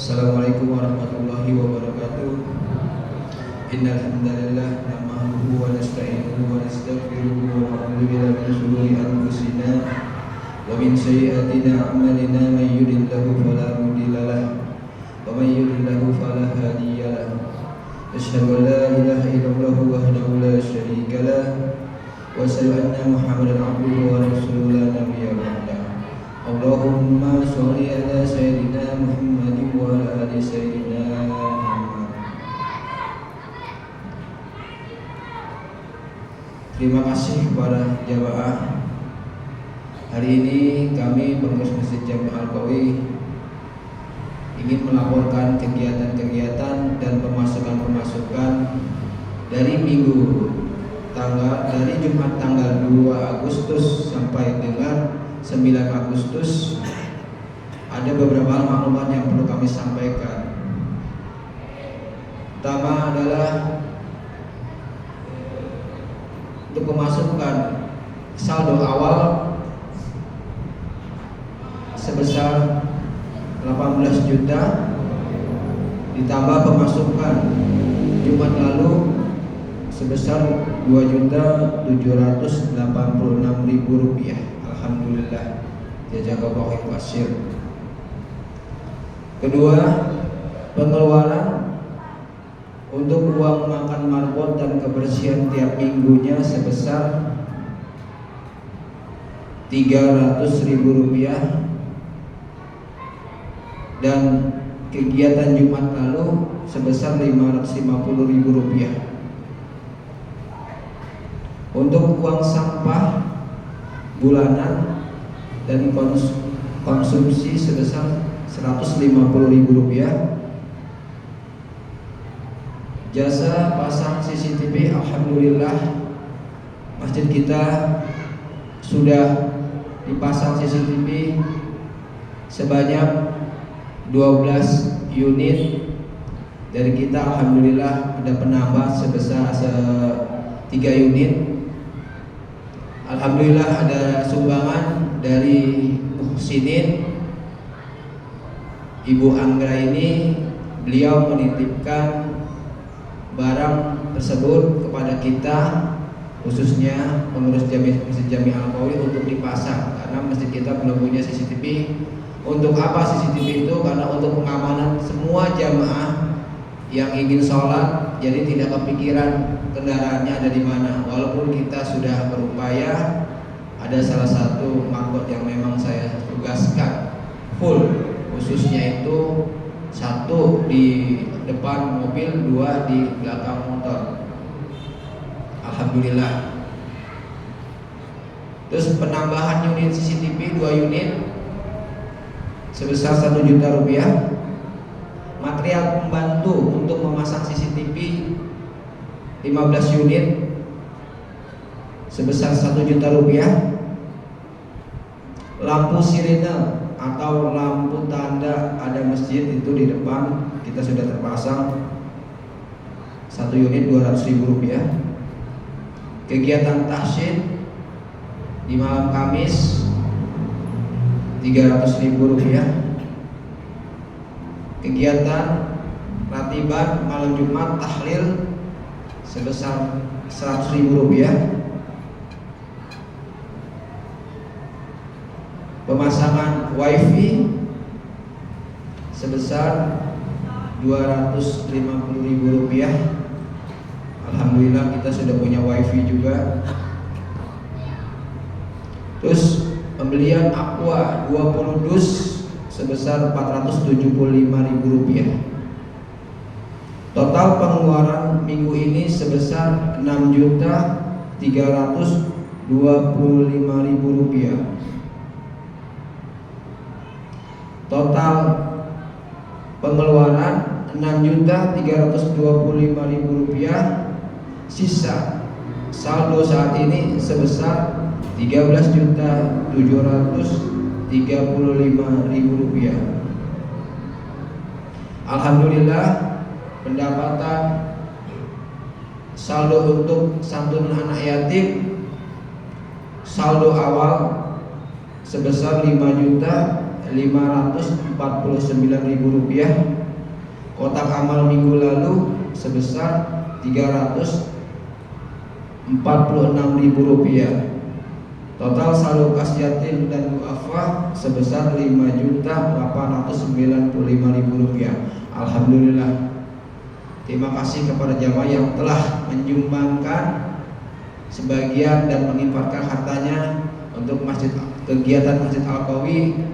Assalamualaikum warahmatullahi wabarakatuh. Innal hamdalillah nahmaduhu wa nasta'inuhu wa nastaghfiruhu wa na'udzu billahi min shururi anfusina wa min sayyiati a'malina may yahdihillahu fala mudilla lahu wa may yudlil fala hadiya lahu. Asyhadu an la ilaha illallah wahdahu la syarika lahu wa asyhadu anna Muhammadan abduhu wa rasuluhu la nabiyya ba'dahu. Allahumma sholli ala sayyidina Muhammadin wa ala ali sayyidina Muhammad. Terima kasih kepada jamaah. Hari ini kami pengurus Masjid Jami' Al-Qawi ingin melaporkan kegiatan-kegiatan dan pemasukan-pemasukan dari Jumat tanggal 2 Agustus sampai dengan 9 Agustus. Ada beberapa maklumat yang perlu kami sampaikan. Pertama adalah untuk pemasukan saldo awal sebesar 18 juta ditambah pemasukan Jumat lalu sebesar Rp2.786.000. Alhamdulillah, jazakallahu khairan. Kedua, pengeluaran untuk uang makan marbot dan kebersihan tiap minggunya sebesar Rp300.000, dan kegiatan Jumat lalu sebesar Rp550.000. Untuk uang sampah bulanan dan konsumsi sebesar Rp150.000. Jasa pasang CCTV, alhamdulillah masjid kita sudah dipasang CCTV sebanyak 12 unit. Dari kita alhamdulillah ada penambah sebesar 3 unit. Alhamdulillah ada sumbangan dari Muhsinin, Ibu Anggra ini. Beliau menitipkan barang tersebut kepada kita, khususnya pengurus Masjid Jami Al-Qawi, untuk dipasang karena masjid kita belum punya CCTV. Untuk apa CCTV itu? Karena untuk pengamanan semua jamaah yang ingin sholat, jadi tidak kepikiran kendaraannya ada di mana. Walaupun kita sudah berupaya, ada salah satu marbot yang memang saya tugaskan full, khususnya itu 1 di depan mobil, 2 di belakang motor. Alhamdulillah. Terus penambahan unit CCTV 2 unit sebesar Rp1 juta. Material pembantu untuk memasang CCTV 15 unit sebesar Rp1 juta. Lampu sirine atau lampu tanda ada masjid itu di depan kita sudah terpasang 1 unit Rp200.000. Kegiatan tahsyid di malam Kamis Rp300.000. Kegiatan ratiban malam Jumat tahlil sebesar Rp100.000. Pemasangan wifi sebesar Rp250.000. Alhamdulillah kita sudah punya wifi juga. Terus pembelian aqua 20 dus sebesar Rp475.000. Total pengeluaran minggu ini sebesar Rp6.325.000. Total pengeluaran Rp6.325.000. Sisa saldo saat ini sebesar Rp13.735.000. Alhamdulillah, pendapatan saldo untuk santunan anak yatim saldo awal sebesar Rp5.549.000. Kotak amal minggu lalu sebesar Rp346.000. Total saldo kas yatim dan duafa sebesar Rp5.895.000. Alhamdulillah. Terima kasih kepada jamaah yang telah menyumbangkan sebagian dan menginfakkan hartanya untuk kegiatan Masjid Al-Qawi.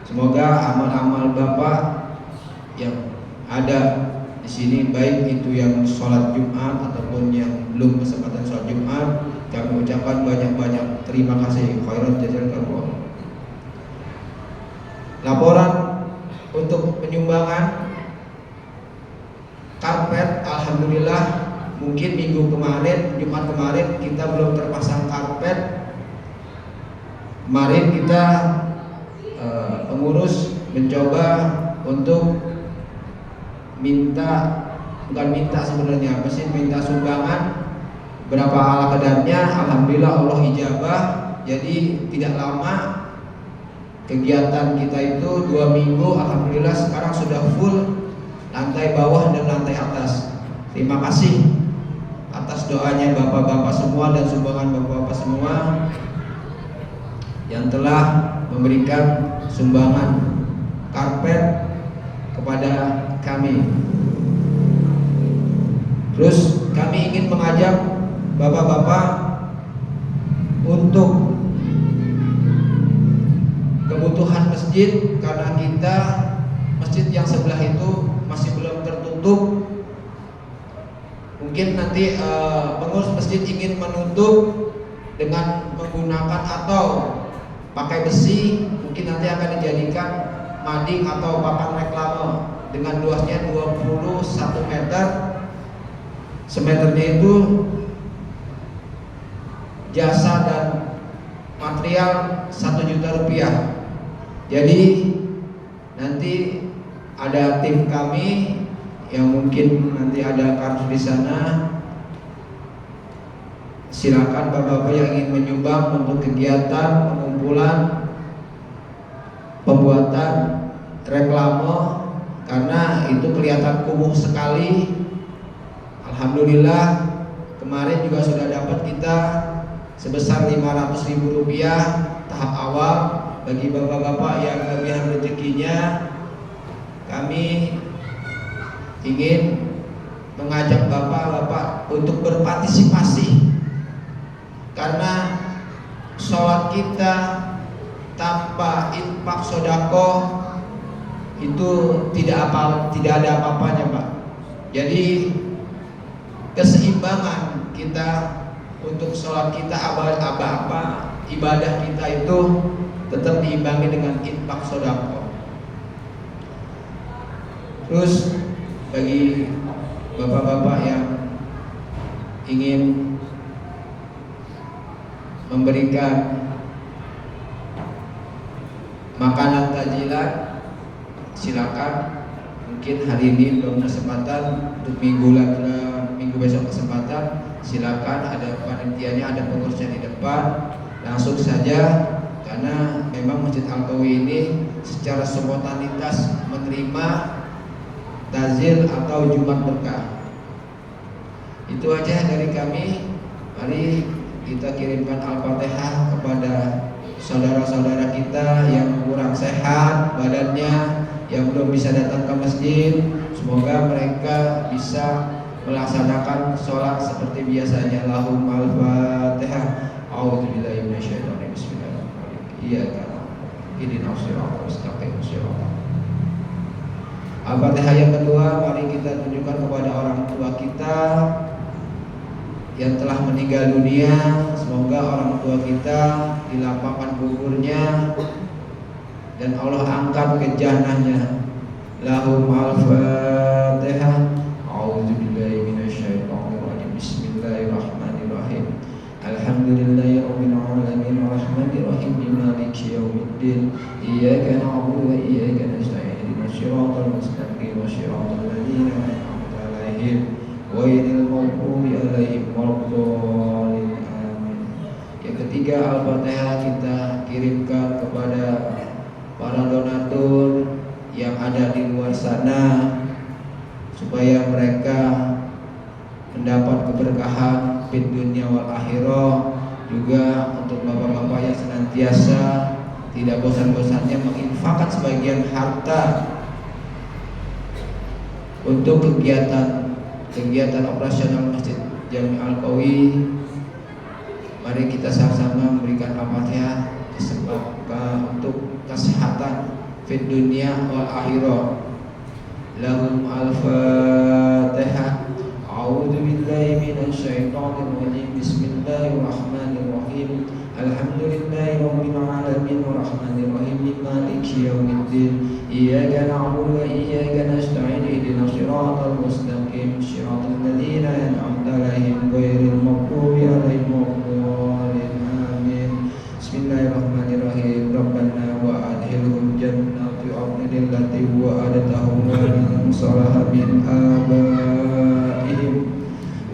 Semoga amal-amal Bapak yang ada di sini, baik itu yang sholat Jumat ataupun yang belum kesempatan sholat Jumat, kami ucapkan banyak-banyak terima kasih. Khairan jazakallahu. Laporan untuk penyumbangan karpet, alhamdulillah, mungkin minggu kemarin, Jumat kemarin kita belum terpasang karpet. Kemarin kita pengurus mencoba untuk sebenarnya minta sumbangan berapa ala kadarnya. Alhamdulillah Allah ijabah. Jadi tidak lama kegiatan kita itu 2 minggu, alhamdulillah sekarang sudah full lantai bawah dan lantai atas. Terima kasih atas doanya bapak-bapak semua dan sumbangan bapak-bapak semua yang telah memberikan sumbangan karpet kepada kami. Terus kami ingin mengajak bapak-bapak untuk kebutuhan masjid, karena kita masjid yang sebelah itu masih belum tertutup. Mungkin nanti pengurus masjid ingin menutup dengan menggunakan atau pakai besi, mungkin nanti akan dijadikan mading atau papan reklame dengan luasnya 21 meter. Semeternya itu jasa dan material 1 juta rupiah. Jadi nanti ada tim kami yang mungkin nanti ada kartu di sana. Silakan bapak-bapak yang ingin menyumbang untuk kegiatan pengumpulan pembuatan reklame, karena itu kelihatan kumuh sekali. Alhamdulillah kemarin juga sudah dapat kita sebesar 500.000 rupiah tahap awal. Bagi bapak-bapak yang kelebihan rezekinya, kami ingin mengajak bapak-bapak untuk berpartisipasi, karena sholat kita tanpa infak sodako itu tidak ada apa-apanya, Pak. Jadi keseimbangan kita untuk sholat kita apa ibadah kita itu tetap diimbangi dengan infak sodako. Terus bagi bapak-bapak yang ingin memberikan makanan takjilan, silakan. Mungkin hari ini belum kesempatan, untuk minggu besok kesempatan, silakan. Ada panitianya, ada pengurusnya di depan, langsung saja. Karena memang Masjid Al-Qawi ini secara spontanitas menerima tazil atau Jumat berkah. Itu aja dari kami. Mari kita kirimkan Al-Fatihah kepada saudara-saudara kita yang kurang sehat badannya, yang belum bisa datang ke masjid. Semoga mereka bisa melaksanakan sholat seperti biasanya. Lahum al-Fatihah. A'udzubillahi minasyaitonir rajim. Iyyaka na'budu ihdinas siratal mustaqim. Al-Fatihah yang kedua, mari kita tunjukkan kepada orang tua kita yang telah meninggal dunia. Semoga orang tua kita dilapangkan kuburnya dan Allah angkat ke jannahnya. Lahum al-Fatihah. A'udzubillahi minasyaitonir rajim. Bismillahirrahmanirrahim. Alhamdulillahirabbil alamin arrahmanirrahim maliki yaumiddin. Iyyaka na'budu wa iyyaka nasta'in. Ihdinas siratal mustaqim. Shiratal ladzina an'amta 'alaihim ghairil maghdubi 'alaihim waladdallin. Amin. Yang ketiga, Al-Fatihah kita kirimkan kepada para donatur yang ada di luar sana, supaya mereka mendapat keberkahan di dunia wal akhirah. Juga untuk bapak-bapak yang senantiasa tidak bosan-bosannya menginfakkan sebagian harta untuk kegiatan operasional Masjid Jami Al-Qawi. Mari kita sama-sama memberikan Al-Fatihah untuk kesehatan di dunia wal akhirah. Lahum al-Fatihah. A'udzubillahi minasyaitonir rajim. Bismillahirrahmanirrahim. Alhamdulillahirabbil alamin arrahmanir rahim maliki yaumiddin. Iyyaka na'budu wa iyyaka nasta'in. Ihdinas siratal mustaqim. Shiratal ladzina an'amta 'alaihim ghairil maghdubi 'alaihim waladdallin. Amin. Bismillahirrahmanirrahim. Rabbana wa adkhilhum jannati 'adnin allati wa'adtahum wa man salaha min abaihim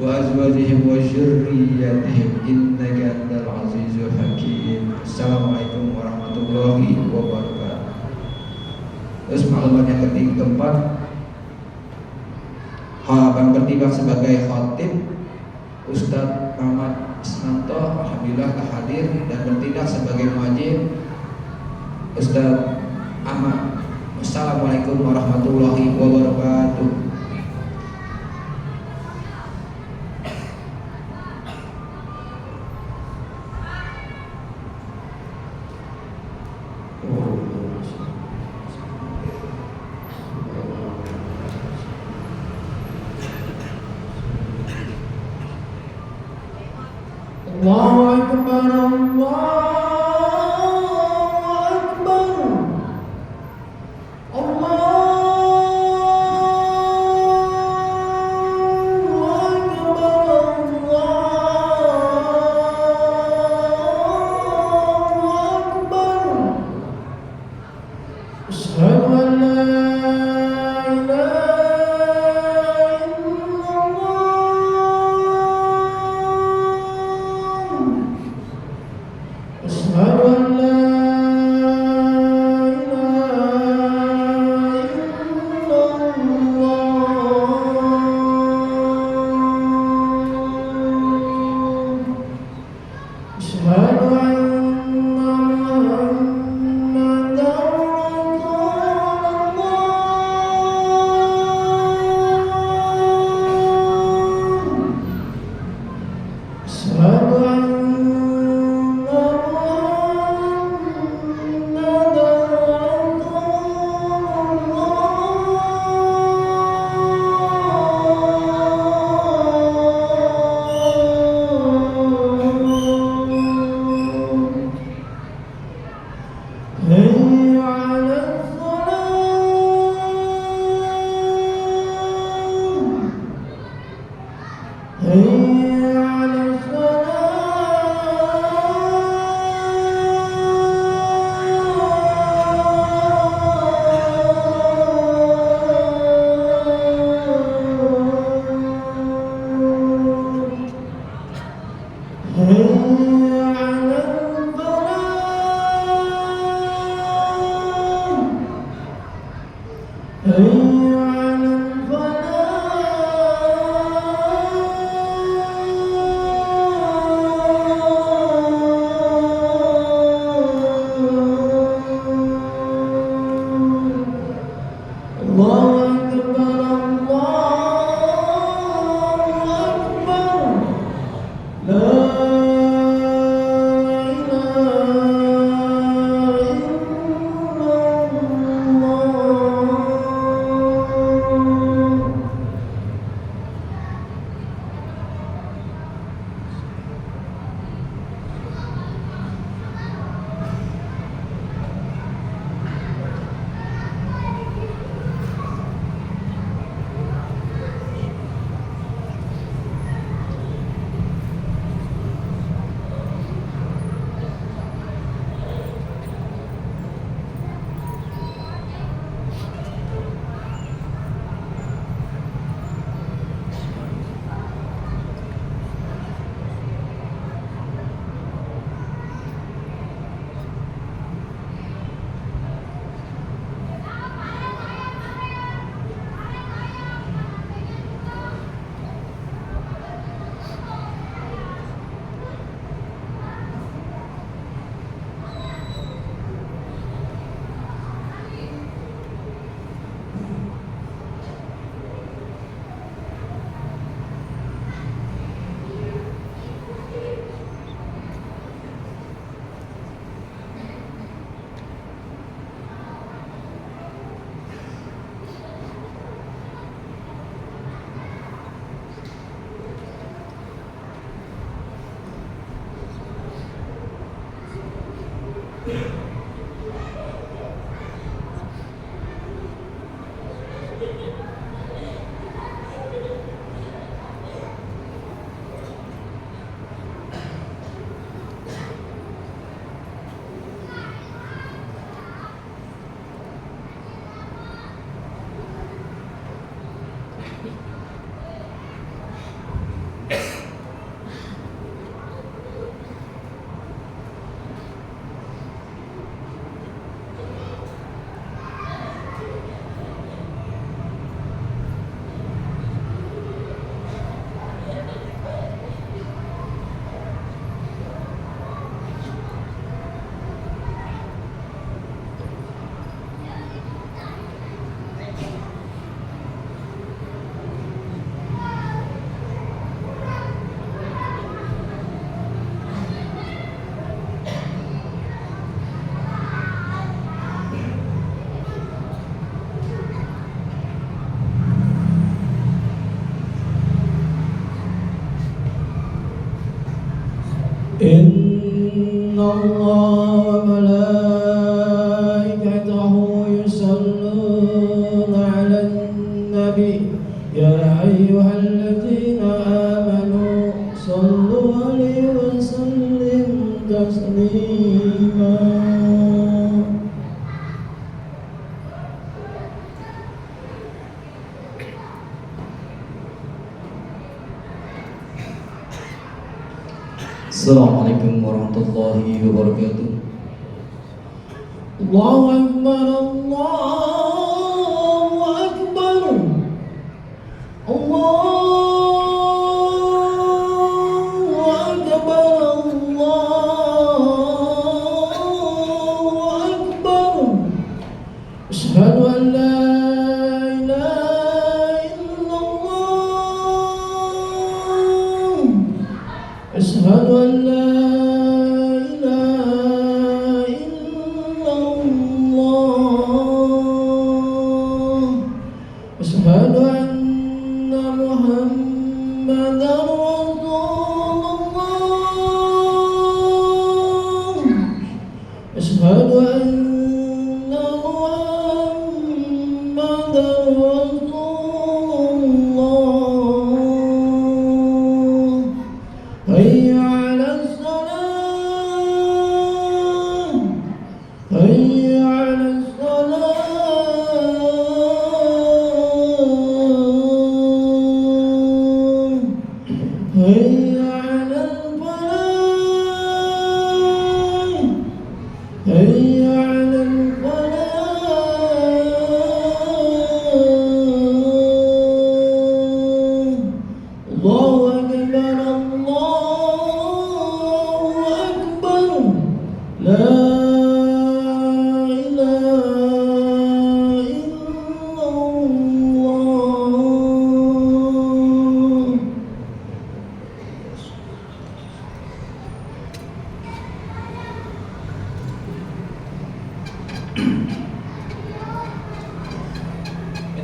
wa azwajihim wa dzurriyyatihim innaka antal azizul hakim. Assalamualaikum warahmatullahi wabarakatuh. Terus maklumat yang keempat, Yang bertindak sebagai khotib Ustadz Muhammad Isnanto, alhamdulillah hadir, dan bertindak sebagai muadzin Ustadz Ahmad. Assalamualaikum warahmatullahi wabarakatuh. Allahu Akbar, Allahu Akbar, Allahu Akbar. Asyhadu an la ilaha illallah. Asyhadu an la النبي يا أيها الذين آمنوا صلوا عليه وسلم تسليما. Assalamualaikum warahmatullahi wabarakatuh. Allahu Akbar, Allahu Akbar, Allahu Akbar, Allahu Akbar. Asyhadu an la ilaha illallah. Asyhadu an la أشهد أن محمدا رسول الله. أشهد أن محمدا رسول الله. حي على الصلاة، حي على الصلاة. هيا على الفلاح، هيا على الفلاح. الله أكبر، الله أكبر، لا إله إلا الله.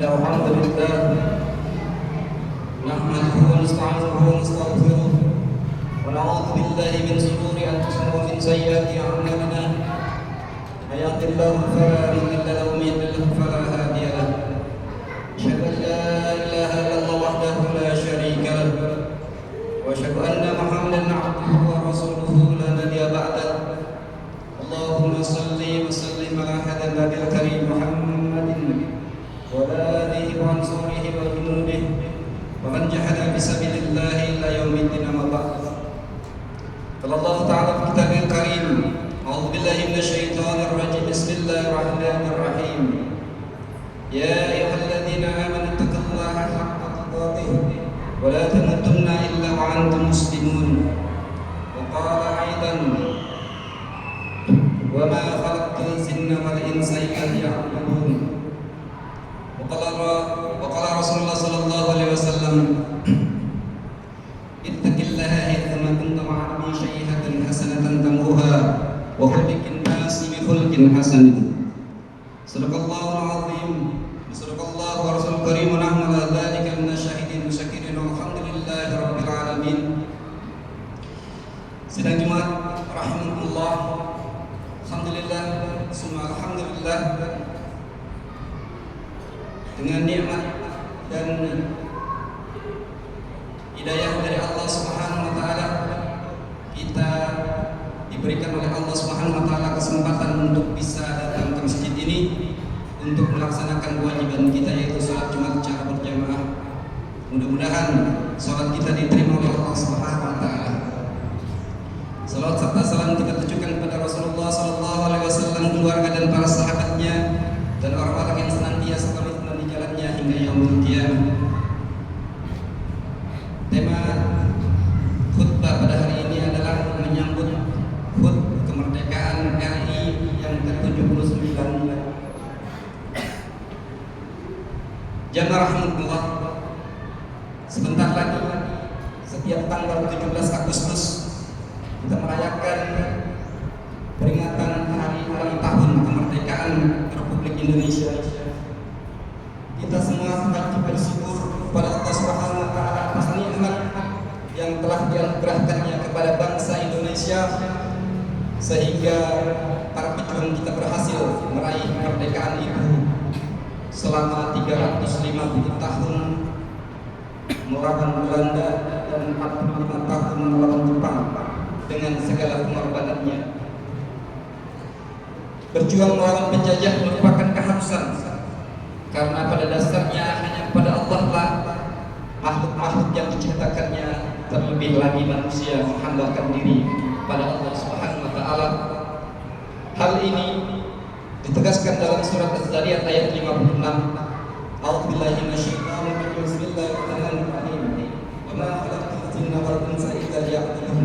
Alhamdulillah nahmaduhu wa nasta'inuhu wa nastaghfiruh wa na'udzu billahi min shururi anfusina wa min sayyiati a'malina may yahdihillahu fala mudilla lahu wa may yudlil fala hadiya lahu asyhadu an la ilaha illallah wahdahu la syarika lahu wa asyhadu anna muhammadan 'abduhu wa rasuluhu la nabiyya ba'dahu. Allahumma shalli wa sallim ala hadha nabiyyil karim Muhammadin ولا آله وأنصاره وجنوده ومن جاهد في سبيل الله إلى يوم الدين أما بعد. قال الله تعالى في كتابه الكريم أعوذ بالله من الشيطان الرجيم بسم الله الرحمن الرحيم يا أيها الذين آمنوا اتقوا الله حق تقاته ولا تموتن إلا وأنتم مسلمون. وقال أيضا وما خلقت الجن والإنس إلا ليعبدون. وقال رسول الله صلى الله عليه وسلم اتق الله حيثما كنت واعمل شيئة حسنة تموها وخلق الناس بخلق حسن. صدق الله العظيم وصدق الله ورسوله الكريم ونحن على ذلك من الشاهدين والشاكرين والحمد لله رب العالمين. Sidang Jumat rahimahullah, alhamdulillah summa alhamdulillah, dengan nikmat dan hidayah dari Allah Subhanahu wa taala kita diberikan oleh Allah Subhanahu wa taala kesempatan untuk bisa datang ke masjid ini untuk melaksanakan kewajiban kita yaitu salat Jumat secara berjamaah. Mudah-mudahan salat kita diterima oleh Allah Subhanahu wa taala. Salawat serta salam kita tujukan kepada Rasulullah sallallahu alaihi wasallam, keluarga dan para sahabatnya dan orang-orang yang senantiasa di jalannya hingga yaumul qiyamah. Tema khutbah pada hari ini adalah menyambut HUT kemerdekaan RI yang ke-79. Jamaah rahmatullah, sebentar lagi setiap tanggal 17 Agustus kita merayakan peringatan hari ulang tahun kemerdekaan Republik Indonesia. Kita semua sangat bersyukur kepada Allah Subhanahu wa taala atas nikmat yang telah dianugerahkannya kepada bangsa Indonesia sehingga para pejuang kita berhasil meraih kemerdekaan itu. selama 350 tahun melawan Belanda dan 45 tahun melawan Jepang dengan segala pengorbanannya. Berjuang melawan penjajah merupakan keharusan, karena pada dasarnya hanya pada Allah lah makhluk-makhluk yang diciptakannya, terlebih lagi manusia, menghambakan diri pada Allah Subhanahu wa taala. Hal ini ditegaskan dalam surat Az-Zariyat ayat 56. A'udzubillahi minasyaitonir rajim. Bismillahirrahmanirrahim. Wa ma khalaqtul jinna wal insa illa liya'budun.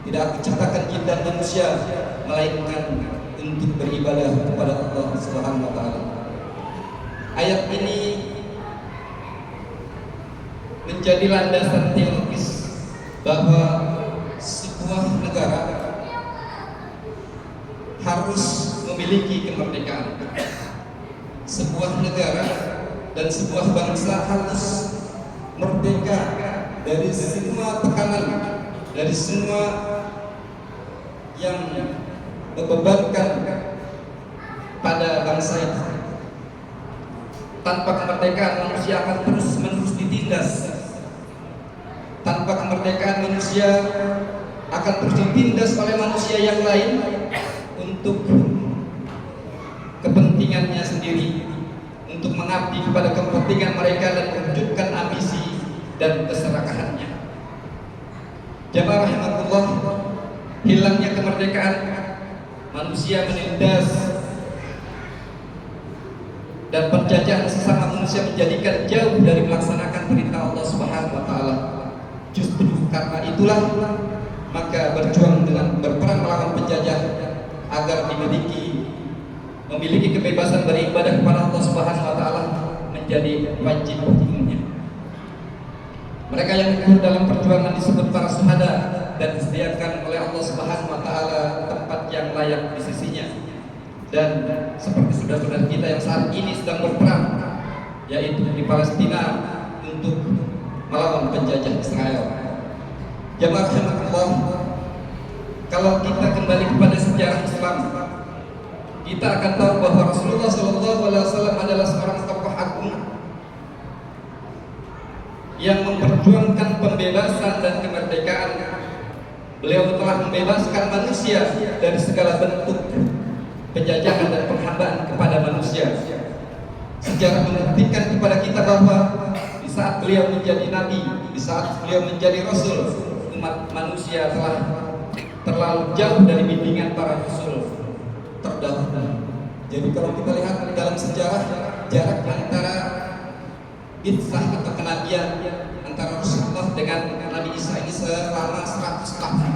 Tidak aku ciptakan jin dan manusia melainkan untuk beribadah kepada Allah Subhanahu wa taala. Ayat ini menjadi landasan teologis bahwa sebuah negara harus memiliki kemerdekaan. Sebuah negara dan sebuah bangsa harus merdeka dari semua tekanan, dari semua yang membebankan pada bangsa itu. Tanpa kemerdekaan manusia akan terus-menerus ditindas. Tanpa kemerdekaan manusia akan terus ditindas oleh manusia yang lain untuk kepentingannya sendiri, untuk mengabdi kepada kepentingan mereka dan mewujudkan ambisi dan keserakahannya. Jamaah rahimakumullah, hilangnya kemerdekaan, manusia menindas dan penjajahan sesama manusia menjadikan jauh dari melaksanakan perintah Allah Subhanahu wa taala. Justru karena itulah maka berjuang dengan berperang melawan penjajah agar memiliki kebebasan beribadah kepada Allah Subhanahu wa taala menjadi wajib hukumnya. Mereka yang ikut dalam perjuangan disebut para syuhada dan disediakan oleh Allah Subhanahu wa taala tempat yang layak di sisinya. Dan seperti saudara-saudara kita yang saat ini sedang berperang, yaitu di Palestina untuk melawan penjajah Israel. Jamaah rahimakumullah, kalau kita kembali kepada sejarah Islam, kita akan tahu bahwa Rasulullah SAW adalah seorang tokoh agung yang memperjuangkan pembebasan dan kemerdekaan. Beliau telah membebaskan manusia dari segala bentuk penjajahan dan penghambaan kepada manusia. Sejarah membuktikan kepada kita bahwa di saat beliau menjadi nabi, di saat beliau menjadi rasul, umat manusia telah terlalu jauh dari bimbingan para rasul terdahulu. Jadi kalau kita lihat dalam sejarah, jarak antara bitsah atau kenabian antara Rasulullah dengan Nabi Isa ini selama 100 tahun.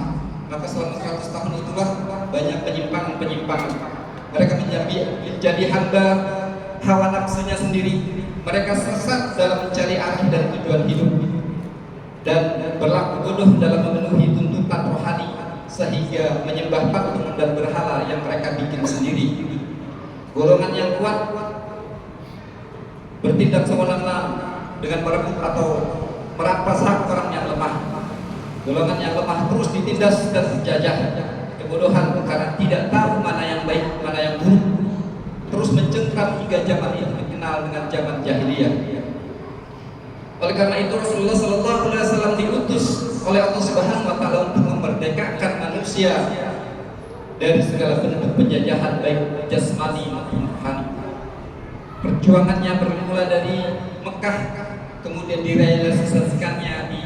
Maka selama 100 tahun itulah banyak penyimpangan. Mereka menjadi hamba hawa nafsunya sendiri. Mereka sesat dalam mencari arah dan tujuan hidup, dan berlaku bodoh dalam memenuhi tuntutan rohani, sehingga menyembah patung dan berhala yang mereka bikin sendiri. Golongan yang kuat bertindak sewenang-wenang dengan merebut atau merampas hak orang yang lemah. Golongan yang lemah terus ditindas dan dijajah. Kebodohan karena tidak tahu mana yang baik, mana yang buruk, terus mencengkram hingga zaman itu dikenal dengan zaman jahiliyah. Oleh karena itu Rasulullah SAW diutus oleh Allah Subhanahu wa taala untuk memerdekakan manusia dari segala bentuk penjajahan baik jasmani maupun rohani. Perjuangannya bermula dari Mekah, kemudian direalisasikannya di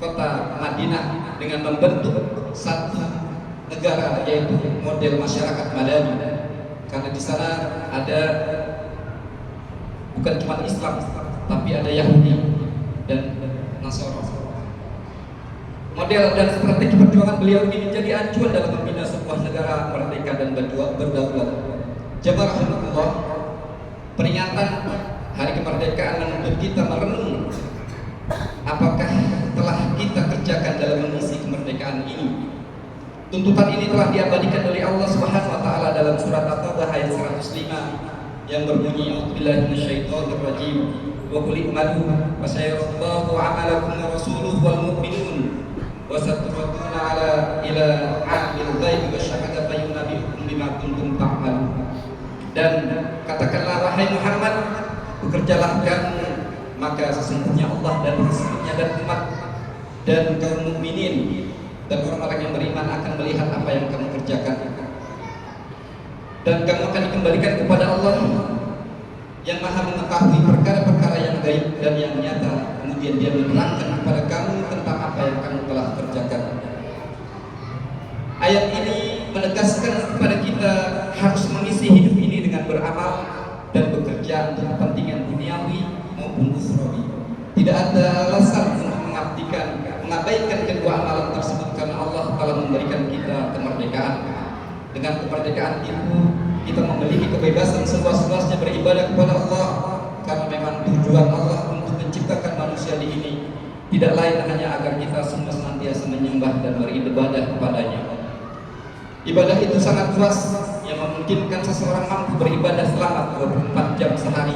kota Madinah dengan membentuk satu negara, yaitu model masyarakat Madani. Karena di sana ada bukan cuma Islam, tapi ada Yahudi dan Nasara. Model dan strategi perjuangan beliau ini menjadi acuan dalam membina sebuah negara merdeka dan berdaulat. Jamaah rahimakumullah, peringatan Hari Kemerdekaan menuntut kita merenung apakah telah kita kerjakan dalam mengisi kemerdekaan ini. Tuntutan ini telah diabadikan oleh Allah Subhanahu wa taala dalam surat At-Taubah ayat 105 yang berbunyi a'udzubillahi minasyaitonir rajim wa qul i'malu fa sayarallahu 'amalakum wa rasuluhu wal mu'minun wa satraduna 'ala ila 'alimil ghaibi wasyahadati fayunabbi'ukum bima kuntum ta'malun. Dan katakanlah wahai Muhammad, bekerjalah kamu, maka sesungguhnya Allah dan Rasulnya dan umat dan kaum mukminin dan orang-orang yang beriman akan melihat apa yang kamu kerjakan, dan kamu akan dikembalikan kepada Allah yang maha mengetahui perkara-perkara yang gaib dan yang nyata. Kemudian dia menerangkan kepada kamu tentang apa yang kamu telah kerjakan. Ayat ini menegaskan kepada kita harus mengisi hidup ini dengan beramal dan bekerja untuk kepentingan duniawi maupun ukhrawi. Tidak ada alasan untuk mengabaikan kedua amalan tersebut, karena Allah telah memberikan kita kemerdekaan. Dengan kemerdekaan itu kita memiliki kebebasan seluas-luasnya beribadah kepada Allah, karena memang tujuan Allah untuk menciptakan manusia di ini tidak lain hanya agar kita semua senantiasa menyembah dan beribadah kepadanya. Ibadah itu sangat luas yang memungkinkan seseorang mampu beribadah selama 24 jam sehari.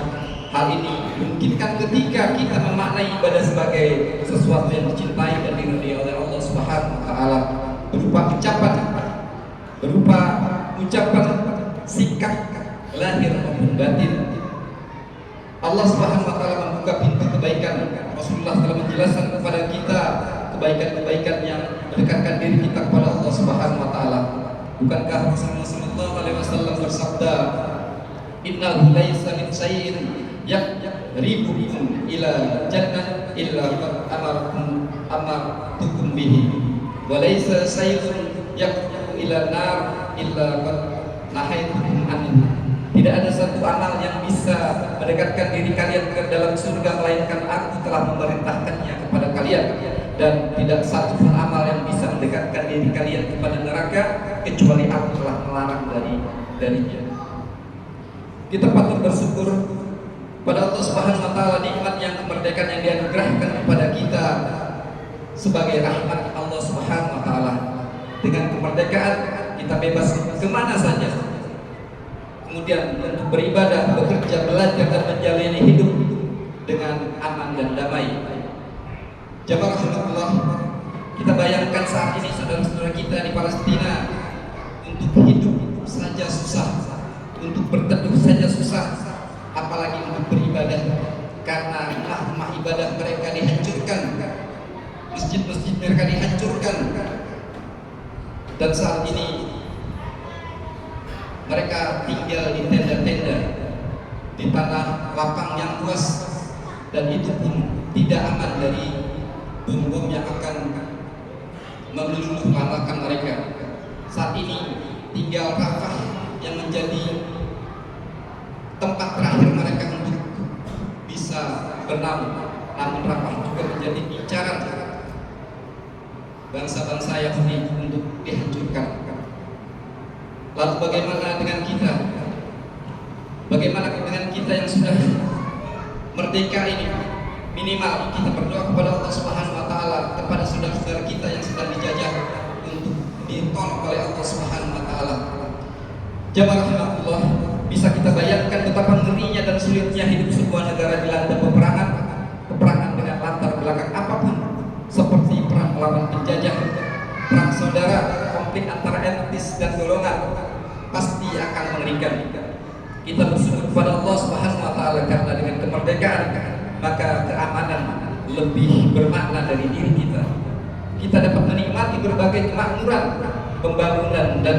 Hal ini dimungkinkan ketika kita memaknai ibadah sebagai sesuatu yang dicintai dan diridhai oleh Allah Subhanahu wa taala, berupa ucapan, sikap lahir maupun batin. Allah Subhanahu wa taala membuka pintu kebaikan. Rasulullah telah menjelaskan kepada kita kebaikan-kebaikan yang mendekatkan diri kita kepada Allah Subhanahu wa taala. Bukankah Rasulullah sallallahu alaihi wasallam bersabda, "Innahu laisa min syai'in yaqribukum ila jannah illa qad amartukum bihi, wa laisa syai'un yaqribu ila nar illa qad nahaitukum anhu." Tidak ada satu amal yang bisa mendekatkan diri kalian ke dalam surga melainkan aku telah memerintahkannya kepada kalian, dan tidak satu pun amal yang bisa mendekatkan diri kalian kepada neraka kecuali aku telah melarang darinya. Kita patut bersyukur pada Allah Subhanahu wa taala nikmat yang kemerdekaan yang dianugerahkan kepada kita sebagai rahmat Allah Subhanahu wa taala. Dengan kemerdekaan kita bebas kemana saja. Kemudian untuk beribadah, bekerja, belajar dan menjalani hidup dengan aman dan damai. Jamaah rahmatullah, kita bayangkan saat ini saudara-saudara kita di Palestina untuk hidup saja susah, untuk berteduh saja susah, apalagi untuk beribadah, karena rumah ibadah mereka dihancurkan, masjid-masjid mereka dihancurkan, dan saat ini mereka tinggal di tenda-tenda di tanah lapang yang luas, dan itu pun tidak aman dari bom-bom yang akan meluluh lantakkan mereka. Saat ini tinggal Rafah yang menjadi tempat terakhir mereka untuk bisa bernaung, namun Rafah juga menjadi incaran bangsa-bangsa Yahudi untuk dihancurkan. Lalu bagaimana dengan kita? Bagaimana dengan kita yang sudah merdeka ini? Minimal kita berdoa kepada Allah Subhanahu wa taala, kepada saudara-saudara kita yang sedang dijajah untuk ditolong oleh Allah Subhanahu wa taala. Jamaah rahmatullah, bisa kita bayangkan betapa ngerinya dan sulitnya hidup sebuah negara dilanda peperangan dengan latar belakang apapun, seperti perang melawan penjajah, perang saudara, konflik antara etnis dan golongan, pasti akan mengerikan. Kita bersyukur kepada Allah Subhanahu wa taala karena dengan kemerdekaan maka keamanan lebih bermakna dari diri kita. Kita dapat menikmati berbagai kemakmuran, pembangunan dan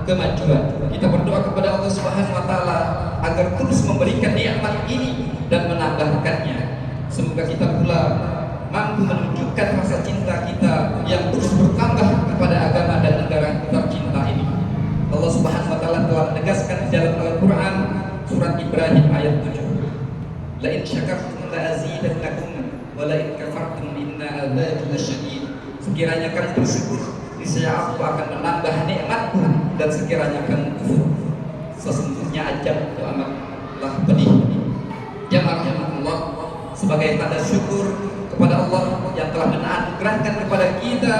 kemajuan. Kita berdoa kepada Allah Subhanahu wa taala agar terus memberikan nikmat ini dan menambahkannya. Semoga kita pula mampu menunjukkan rasa cinta kita yang terus bertambah kepada agama dan negara tercinta ini. Allah Subhanahu wa taala telah menegaskan di dalam Al-Qur'an surat Ibrahim ayat 7. La in syakartum la azidannakum wa la in kafartum inna adzabi lasyadid. Sekiranya kamu bersyukur, niscaya aku akan menambah nikmatku, dan sekiranya kamu kufur, sesungguhnya azab itu amatlah pedih. Jamaah rahmatullah, sebagai tanda syukur kepada Allah yang telah menganugerahkan kepada kita,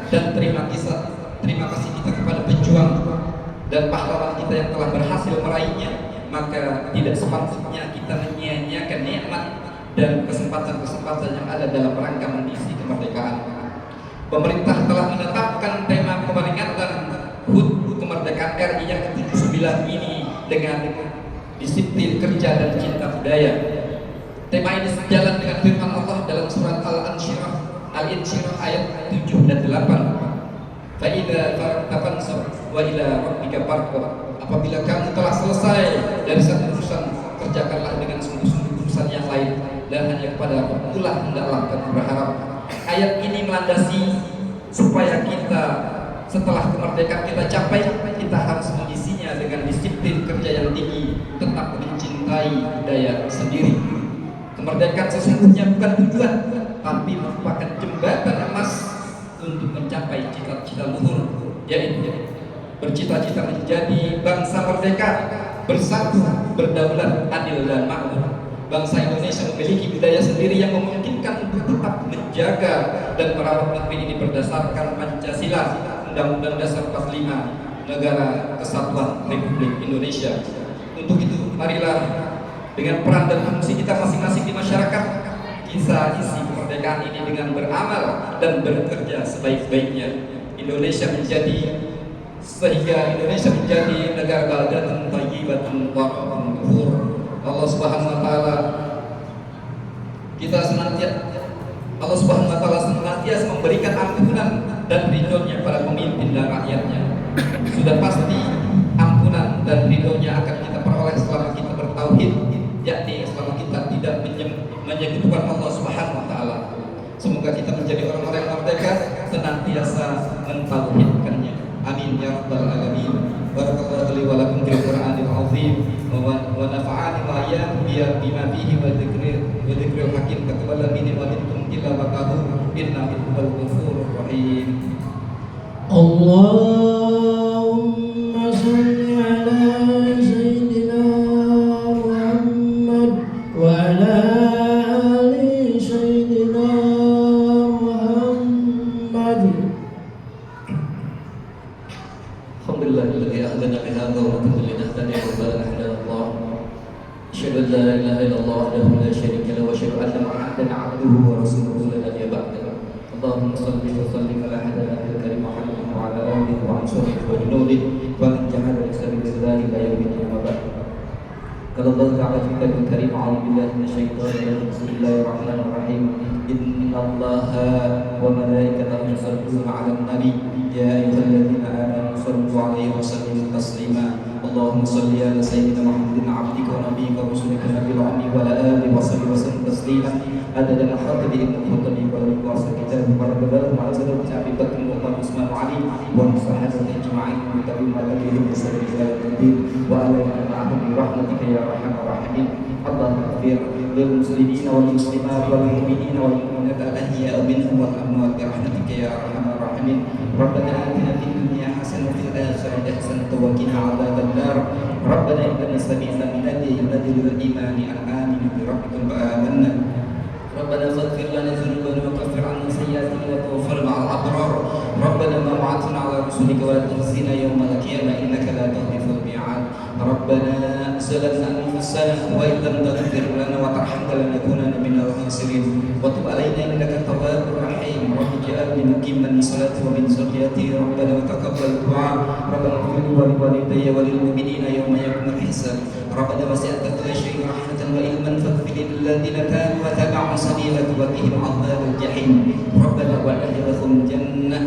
dan terima kasih kita kepada pejuang dan pahlawan kita yang telah berhasil meraihnya, maka tidak sepatutnya kita menyia-nyiakan nikmat dan kesempatan-kesempatan yang ada dalam rangka mengisi kemerdekaan. Pemerintah telah menetapkan tema peringatan HUT kemerdekaan RI yang ke-79 ini dengan disiplin kerja dan cinta budaya. Tema ini sejalan dengan firman Allah dalam surat Al-Insyirah ayat 7 dan 8. Fa idza faragta fansab wa ila rabbika farghab. Apabila kamu telah selesai dari satu urusan, kerjakanlah dengan sungguh-sungguh urusan yang lain, dan hanya kepada Allah hendaklah kamu berharap. Ayat ini melandasi supaya kita setelah kemerdekaan kita capai, kita harus mengisinya dengan disiplin kerja yang tinggi, tetap mencintai budaya sendiri. Kemerdekaan sesungguhnya bukan tujuan, tapi merupakan jembatan emas untuk mencapai cita-cita luhur, yaitu bercita-cita menjadi bangsa merdeka, bersatu, berdaulat, adil dan makmur. Bangsa Indonesia memiliki budaya sendiri yang memungkinkan untuk tetap menjaga dan merawat negeri ini berdasarkan Pancasila, Undang-Undang Dasar 45, Negara Kesatuan Republik Indonesia. Untuk itu, marilah dengan peran dan fungsi kita masing-masing di masyarakat, kita isi kemerdekaan ini dengan beramal dan bekerja sebaik-baiknya. Sehingga Indonesia menjadi negara baldatun thayyibatun wa rabbun ghafur. Allah Subhanahu wa taala senantiasa memberikan ampunan dan ridhonya pada pemimpin dan rakyatnya. Sudah pasti ampunan dan ridhonya akan kita peroleh selama kita bertauhid, yakni selama kita tidak menyekutukan Allah Subhanahu wa taala. Semoga kita menjadi orang-orang yang merdeka, senantiasa mentauhidkannya. Amin ya rabbal alamin. Barakallahu li wa lakum fil Qur'anil azim wa nafa'ani wa iyyakum bima fihi wa dzikril hakim. Taqabbal minni wa minkum tilawatahu innahu huwal ghafurur rahim. Allahumma salli ala sayyidina Muhammad wa ala ali sayyidina Muhammad. Alhamdulillahilladzi ahdana bi hadza wa kunna linahtadiya lawla an hadana Allah. Asyhadu an la ilaha illallah wahdahu la syarika lahu wa asyhadu anna Muhammadan 'abduhu wa rasuluhu la nabiyya ba'dahu. Allahumma shalli wa sallim ala hadratil karim Muhammad wa ala alihi wa sahbihi wa junudihi wa man jahada bi sabilillahi ila yaumil qiyamah. Qala Allah ta'ala fi kitabihil karim, a'udzu billahi minasyaitonir rajim. Bismillahirrahmanirrahim. Innallaha wa malaikatahu yusholluna 'alan nabi ya ayyuhalladzina amanu shallu 'alaihi wa sallimu taslima. Allahumma shalli ala sayyidina Muhammadin 'abdika wa nabiyyika wa rasulika nabiyil ummi wa ala alihi wa sahbihi wa sallam taslima. Adada al-khatibi ibn al-Khattabi wa al-Qasir kitab barakatuh wa azza wa jalla Abi Bakr wa Umar Utsman wa Ali wa sahabati ajma'in wa tabi'in malakihim bi sabili wa ala ma'ahum bi rahmatika ya arhamar rahimin. Allahumma ighfir lil muslimina wal muslimat wal mu'minina wal mu'minat al-ahya'i minhum wal amwat bi rahmatika ya arhamar rahimin. Rabbana atina fid dunya hasanah wa fil akhirati hasanah wa qina adzaban nar. Rabbana innana sami'na munadiyan yunadi lil imani an aminu bi rabbika fa amanna. ربنا فاغفر لنا ذنوبنا وكفر عنا سيئاتنا وتوفنا مع الابرار. ربنا ما وعدتنا على رسلك ولا تخزنا يوم القيامه انك لا تخلف الميعاد. ربنا ظلمنا انفسنا وان لم تغفر لنا وترحمنا لنكونن من الخاسرين. وتب علينا انك التواب الرحيم. رب اجعلني مقيما من صلاتي ومن ذريتي. ربنا وتقبل دعاء. ربنا اغفر لي ولوالدي وللمؤمنين يوم يقوم الحساب. ربنا وسعت كل شيء رحمة وعلما فاغفر للذين تابوا وتبعوا سبيلك وقهم عذاب الجحيم. ربنا وادخلهم جنة.